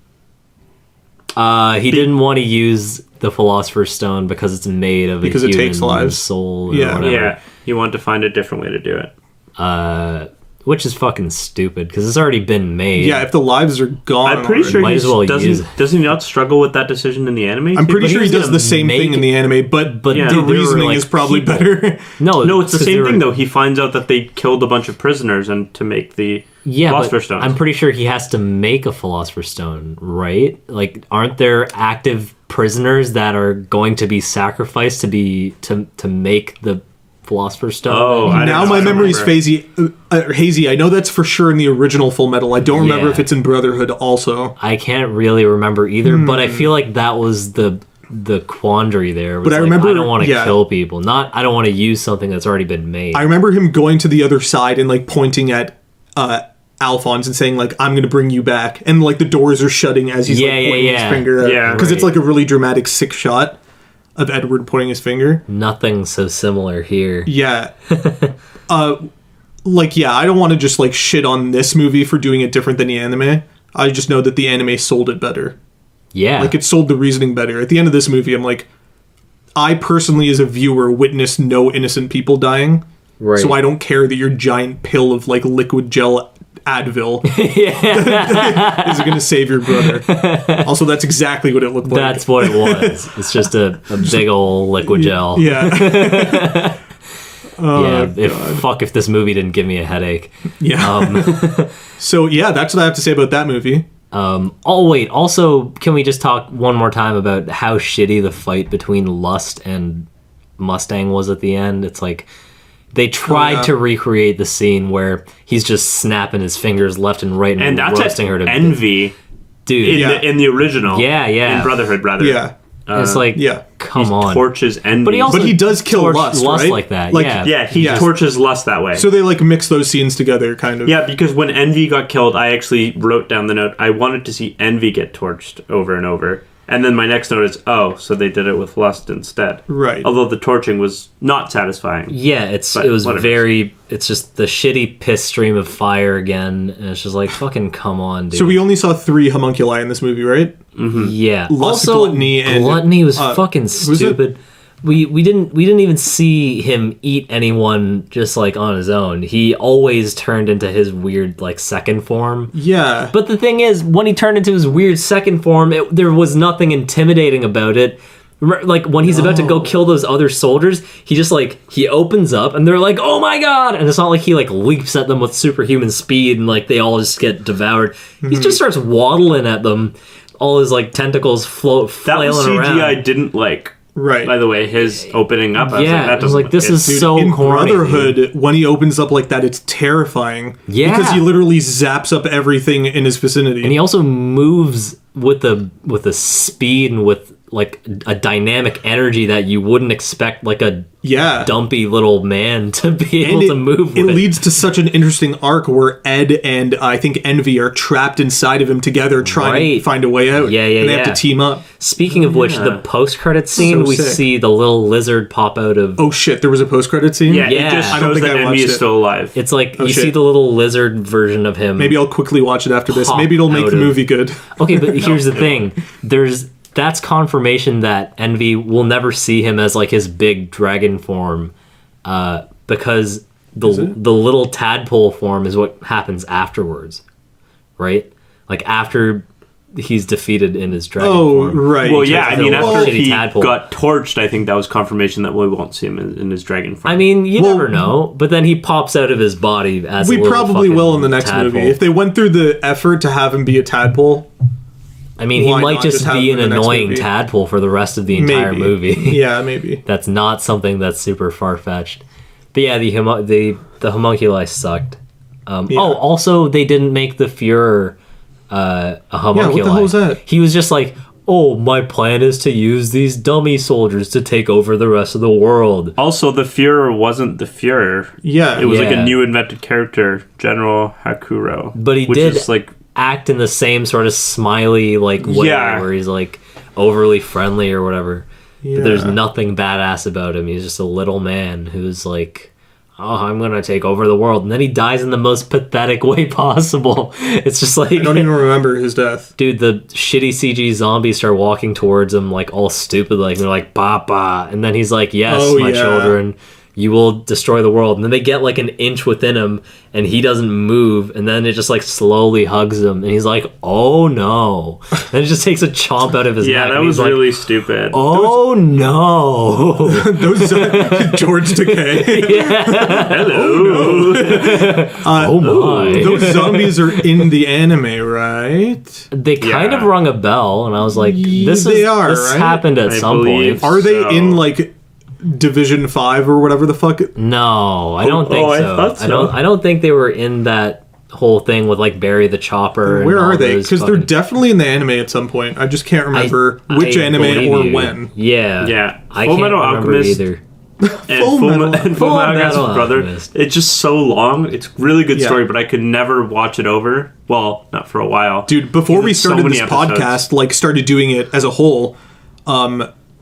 He didn't want to use the Philosopher's Stone because it's made of Because a it human takes lives. soul or Yeah. whatever. Yeah, you want to find a different way to do it. Which is fucking stupid because it's already been made. Yeah, if the lives are gone, I'm pretty already. sure Might he as well use doesn't. it. Does he not struggle with that decision in the anime? I'm pretty But sure he he was does gonna the same thing make in the anime, but Yeah. the Dude, they were, reasoning like, is probably people. better. No, it's the 'cause same they were- thing though. He finds out that they killed a bunch of prisoners and to make the Yeah, Philosopher's but Stones. I'm pretty sure he has to make a Philosopher's Stone, right? Like, aren't there active prisoners that are going to be sacrificed to make the Philosopher's Stone? Oh, I Now don't my know. memory's hazy. I know that's for sure in the original Full Metal. I don't remember Yeah. if it's in Brotherhood also. I can't really remember either, but I feel like that was the the quandary there. Was But I like, remember- I don't want to yeah. kill people. Not I don't want to use something that's already been made. I remember him going to the other side and like pointing at Alphonse and saying like, "I'm gonna bring you back," and like the doors are shutting as he's like pointing his finger at, Yeah. because it's Right. like a really dramatic sick shot of Edward pointing his finger. Nothing so similar here. Yeah. Like, yeah, I don't want to just like shit on this movie for doing it different than the anime. I just know that the anime sold it better. Yeah. Like, it sold the reasoning better. At the end of this movie, I'm like, I personally, as a viewer, witnessed no innocent people dying. Right. So I don't care that your giant pill of like liquid gel Advil is going to save your brother. Also, that's exactly what it looked like. That's what it was. It's just a big old liquid gel. Yeah. Fuck if this movie didn't give me a headache. Yeah. So, yeah, that's what I have to say about that movie. Oh, wait. Also, can we just talk one more time about how shitty the fight between Lust and Mustang was at the end? It's like they tried to recreate the scene where he's just snapping his fingers left and right and that's roasting her to Envy dude. in the original. Yeah. In Brotherhood, rather. Yeah. It's like, come on. Torches Envy. But he also But he does kill torched Lust, right? like that. Like, yeah. Yeah, he Yeah. torches Lust that way. So they like mix those scenes together, kind of. Yeah, because when Envy got killed, I actually wrote down the note. I wanted to see Envy get torched over and over. And then my next note is, so they did it with Lust instead. Right. Although the torching was not satisfying. Yeah, it was whatever. it's just the shitty piss stream of fire again, and it's just like, fucking come on, dude. So we only saw 3 homunculi in this movie, right? Yeah. Lust, Also, Gluttony, and, Gluttony was fucking who's it? stupid. We didn't even see him eat anyone just like on his own. He always turned into his weird like second form. Yeah. But the thing is, when he turned into his weird second form, there was nothing intimidating about it. Like when he's about to go kill those other soldiers, he just like he opens up and they're like, "Oh my god!" And it's not like he like leaps at them with superhuman speed and like they all just get devoured. He just starts waddling at them, all his like tentacles That flailing was CGI around. I didn't like. Right. By the way, his opening up, I was like, Yeah, that I was doesn't like, look this good. is so in corny. Brotherhood, when he opens up like that, it's terrifying. Yeah. Because he literally zaps up everything in his vicinity. And he also moves with the speed and with like a dynamic energy that you wouldn't expect like a dumpy little man to be able to move It with. leads to such an interesting arc where Ed and I think Envy are trapped inside of him together trying to find a way out. Yeah, And they have to team up. Speaking of which, the post-credit scene, So we sick. see the little lizard pop out of... Oh shit, there was a post-credit scene? Yeah, Yeah. it just I don't shows think that I Envy watched is it. still alive. It's like, you shit. see the little lizard version of him. Maybe I'll quickly watch it after this. Pop Maybe it'll make out the of- movie good. Okay, but here's the thing. That's confirmation that Envy will never see him as like his big dragon form, because the little tadpole form is what happens afterwards, right? Like after he's defeated in his dragon form. Right. Well, yeah, I mean, little after shitty he tadpole. got torched, I think that was confirmation that we won't see him in his dragon form. I mean, you never know, but then he pops out of his body as We a little probably fucking will in the next tadpole. movie. If they went through the effort to have him be a tadpole, I mean, he why might not just just have be him an in the next annoying movie? tadpole for the rest of the entire maybe. movie. Yeah, maybe. That's not something that's super far-fetched. But yeah, the homunculi sucked. Oh, also, they didn't make the Fuhrer a homunculi. what the hell was that? He was just like, oh, my plan is to use these dummy soldiers to take over the rest of the world. Also, the Fuhrer wasn't the Fuhrer. Yeah. It was like Yeah. a new invented character, General Hakuro. But he which did is like act in the same sort of smiley like way Yeah. where he's like overly friendly or whatever. Yeah. But there's nothing badass about him. He's just a little man who's like, oh, I'm gonna take over the world, and then he dies in the most pathetic way possible. It's just like, I don't even remember his death. dude, the shitty CG zombies start walking towards him like all stupid, like they're like Papa, and then he's like, yes, Oh, my yeah. children, you will destroy the world. And then they get like an inch within him, and he doesn't move, and then it just like slowly hugs him, and he's like, oh no. Then it just takes a chomp out of his yeah, neck. that and was he's like, really stupid. oh no. Those George Takei. Hello. Oh my. Those zombies are in the anime, right? They kind Yeah. of rung a bell, and I was like, this They are, this right? happened at I some believe point. Are they So- in like Division 5 or whatever the fuck? No, I don't think I so. thought so. I don't think they were in that whole thing with like Barry the Chopper. Where and are all they? those Because they're fucking- definitely in the anime at some point. I just can't remember which I anime believe or you. when. Yeah. Yeah. I Full can't Metal remember Alchemist either. and Full Full Metal- Metal Full Alchemist Metal brother. Alchemist. It's just so long. It's a really good Yeah. story, but I could never watch it over. Well, not for a while. Dude, before we It's so started many this episodes. podcast, like started doing it as a whole,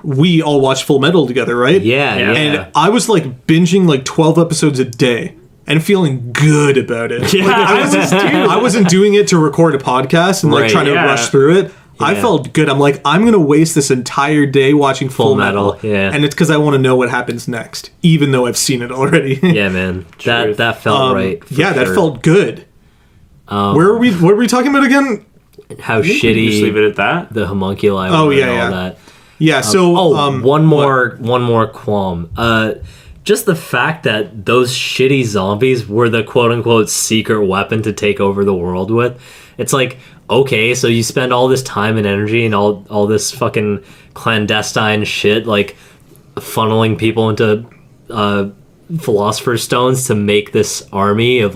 we all watched Full Metal together, right? Yeah, Yeah. yeah. And I was like binging like 12 episodes a day and feeling good about it. Yeah, Like, I wasn't doing it to record a podcast and like Right, trying to yeah. rush through it. I Yeah. felt good. I'm like, I'm going to waste this entire day watching Full Metal. Yeah. And it's because I want to know what happens next, even though I've seen it already. Yeah, man. Truth. That felt right. for yeah, that sure. felt good. What were we talking about again? How Just leave shitty it at that. the homunculi Oh, were yeah, and all yeah. that. Yeah, so one more qualm. Just the fact that those shitty zombies were the quote unquote secret weapon to take over the world with. It's like, okay, so you spend all this time and energy and all this fucking clandestine shit, like funneling people into philosopher's stones to make this army of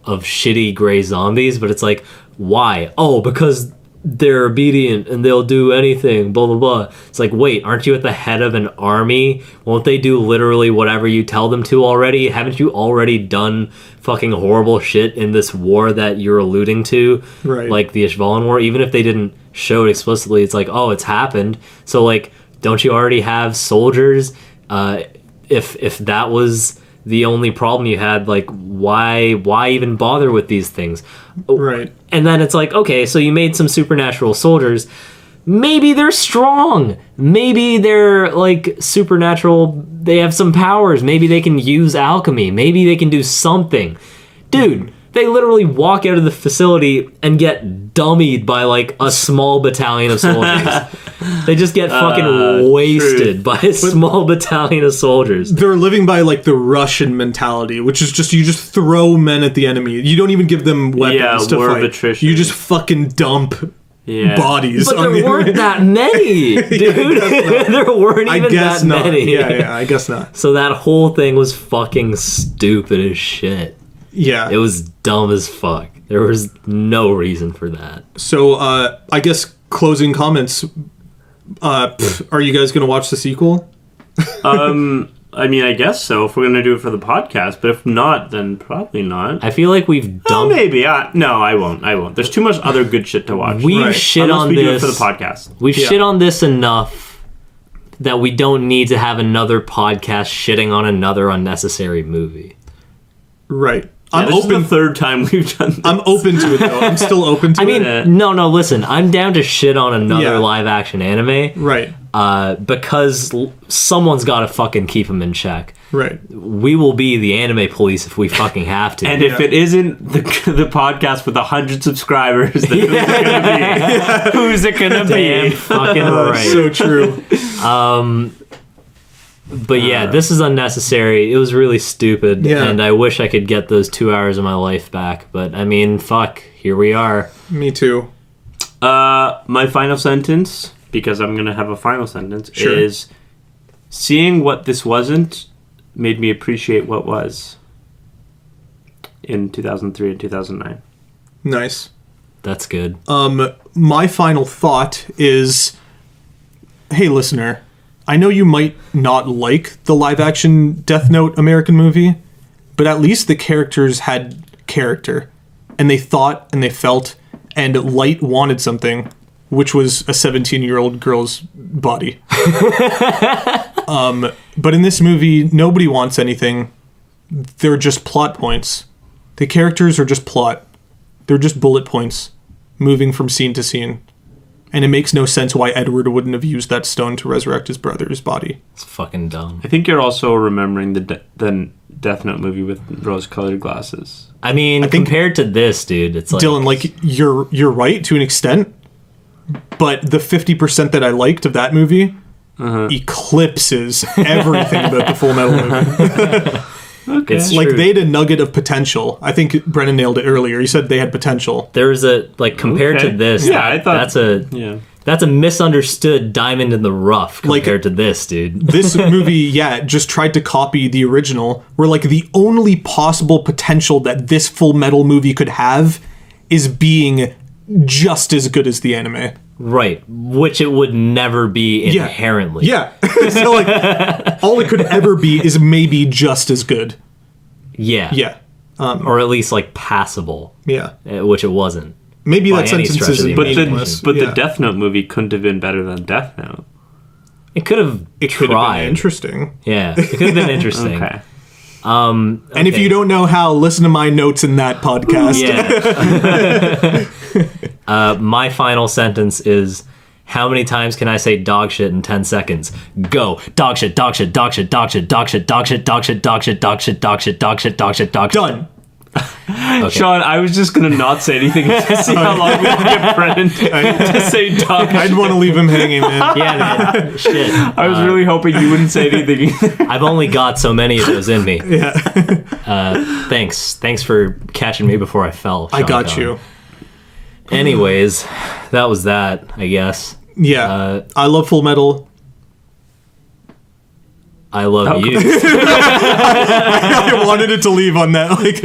shitty gray zombies, but it's like, why? Oh, because they're obedient and they'll do anything, blah blah blah. It's like, wait, aren't you at the head of an army? Won't they do literally whatever you tell them to already? Haven't you already done fucking horrible shit in this war that you're alluding to? Right. Like the Ishvalan war, even if they didn't show it explicitly, it's like, oh, it's happened. So like, don't you already have soldiers? If that was the only problem you had, like, why even bother with these things? right. And then it's like, okay, so you made some supernatural soldiers. Maybe they're strong. Maybe they're like supernatural. They have some powers. Maybe they can use alchemy. Maybe they can do something. Dude, they literally walk out of the facility and get dummied by like a small battalion of soldiers. They just get fucking wasted by a small battalion of soldiers. They're living by like the Russian mentality, which is just you just throw men at the enemy. You don't even give them weapons to war of fight. attrition. You just fucking dump Yeah. bodies. But on there the weren't enemy. that many, dude. There weren't I even guess that not. many. Yeah, I guess not. So that whole thing was fucking stupid as shit. Yeah. It was dumb as fuck. There was no reason for that. So I guess closing comments. Are you guys gonna watch the sequel? I mean, I guess so if we're going to do it for the podcast, but if not, then probably not. I feel like we've Oh, dumped. maybe. No, I won't. There's too much other good shit to watch. We've Right. shit Unless on we do it this. for the podcast. We've Yeah. shit on this enough that we don't need to have another podcast shitting on another unnecessary movie. Right. I'm I'm open. the third time we've done this. I'm open to it though. I'm still open to I it. mean, Yeah. no, listen. I'm down to shit on another Yeah. live action anime. Right. Because someone's got to fucking keep them in check. Right. We will be the anime police if we fucking have to. And if it isn't the podcast with 100 subscribers, then who's it gonna be? Who's it gonna damn be? fucking right. So true. But yeah, this is unnecessary. It was really stupid, Yeah. and I wish I could get those 2 hours of my life back. But I mean, fuck, here we are. Me too. My final sentence, because I'm gonna have a final sentence, Sure. is seeing what this wasn't made me appreciate what was in 2003 and 2009. Nice. That's good. My final thought is, hey listener, I know you might not like the live action Death Note American movie, but at least the characters had character, and they thought and they felt, and Light wanted something, which was a 17-year-old girl's body. But in this movie, nobody wants anything. They're just plot points. The characters are just plot. They're just bullet points, moving from scene to scene. And it makes no sense why Edward wouldn't have used that stone to resurrect his brother's body. It's fucking dumb. I think you're also remembering the Death Note movie with rose-colored glasses. I mean, think- compared to this, dude, it's like... Dylan, like, you're right to an extent, but the 50% that I liked of that movie eclipses everything about the Full Metal movie. Okay. It's Like, true. they had a nugget of potential. I think Brennan nailed it earlier. He said they had potential. There's a, like, compared Okay. to this, Yeah, I thought- that's a... Yeah. That's a misunderstood diamond in the rough compared to this, dude. This movie, just tried to copy the original, where, like, the only possible potential that this Full Metal movie could have is being just as good as the anime. Right, which it would never be inherently. Yeah. So, like, all it could ever be is maybe just as good. Yeah. Yeah. Or at least, like, passable. Yeah. Which it wasn't. Maybe By that any sentence stretch of isn't the meaningless. But the Death Note movie couldn't have been better than Death Note. It could have Could have been interesting. Yeah, it could have been interesting. Okay. And if you don't know how, listen to my notes in that podcast. Yeah. My final sentence is, how many times can I say dog shit in 10 seconds? Go. Dog shit, dog shit, dog shit, dog shit, dog shit, dog shit, dog shit, dog shit, dog shit, dog shit, dog shit, dog shit, dog shit. Done. Okay. Sean, I was just gonna not say anything to see how long we can get Brennan to say dog. I didn't want to leave him hanging, man. Yeah, man. Shit. I was really hoping you wouldn't say anything either. I've only got so many of those in me. Yeah. Thanks for catching me before I fell. I got Sean. you. Anyways, that was that, I guess. Yeah. I love Full Metal. I love you. I wanted it to leave on that, like,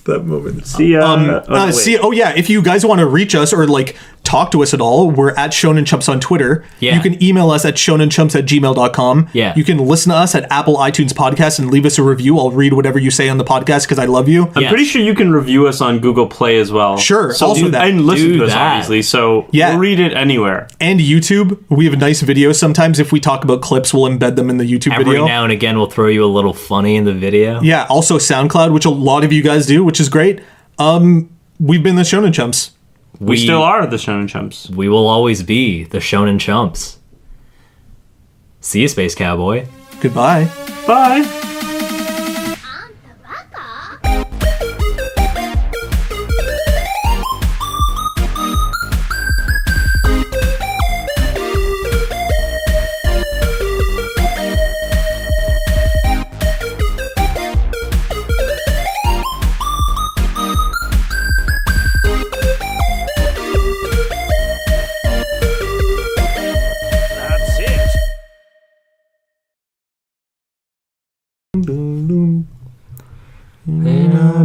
that moment. See ya. If you guys want to reach us or, like, talk to us at all, we're at Shonen Chumps on Twitter. Yeah. You can email us at shonenchumps@gmail.com. Yeah. You can listen to us at Apple iTunes Podcast and leave us a review. I'll read whatever you say on the podcast because I love you. I'm pretty sure you can review us on Google Play as well. Sure, So also that. and listen Do to us, that. obviously. So Yeah. we'll read it anywhere. And YouTube. We have nice videos. Sometimes if we talk about clips, we'll embed them in the YouTube Every video. now and again, we'll throw you a little funny in the video. Yeah, also SoundCloud, which a lot of you guys do, which is great. We've been the Shonen Chumps. We still are the Shonen Chumps. We will always be the Shonen Chumps. See you, Space Cowboy. Goodbye. Bye.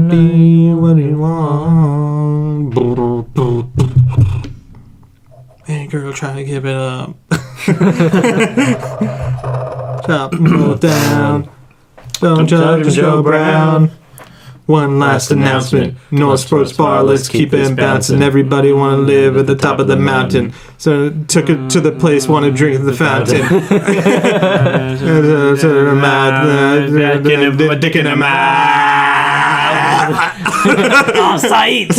Be what you want. Hey girl, try to give it up. Chop and roll down. Don't judge Joe Brown. One last announcement. North Sports Bar, let's keep it bouncing. Everybody wanna live at the top of the mountain. So took it to the place, wanna drink at the fountain. Dick in a mouth. On site!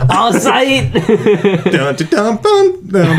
On site! Dun, dun, dun, dun, dun, dun.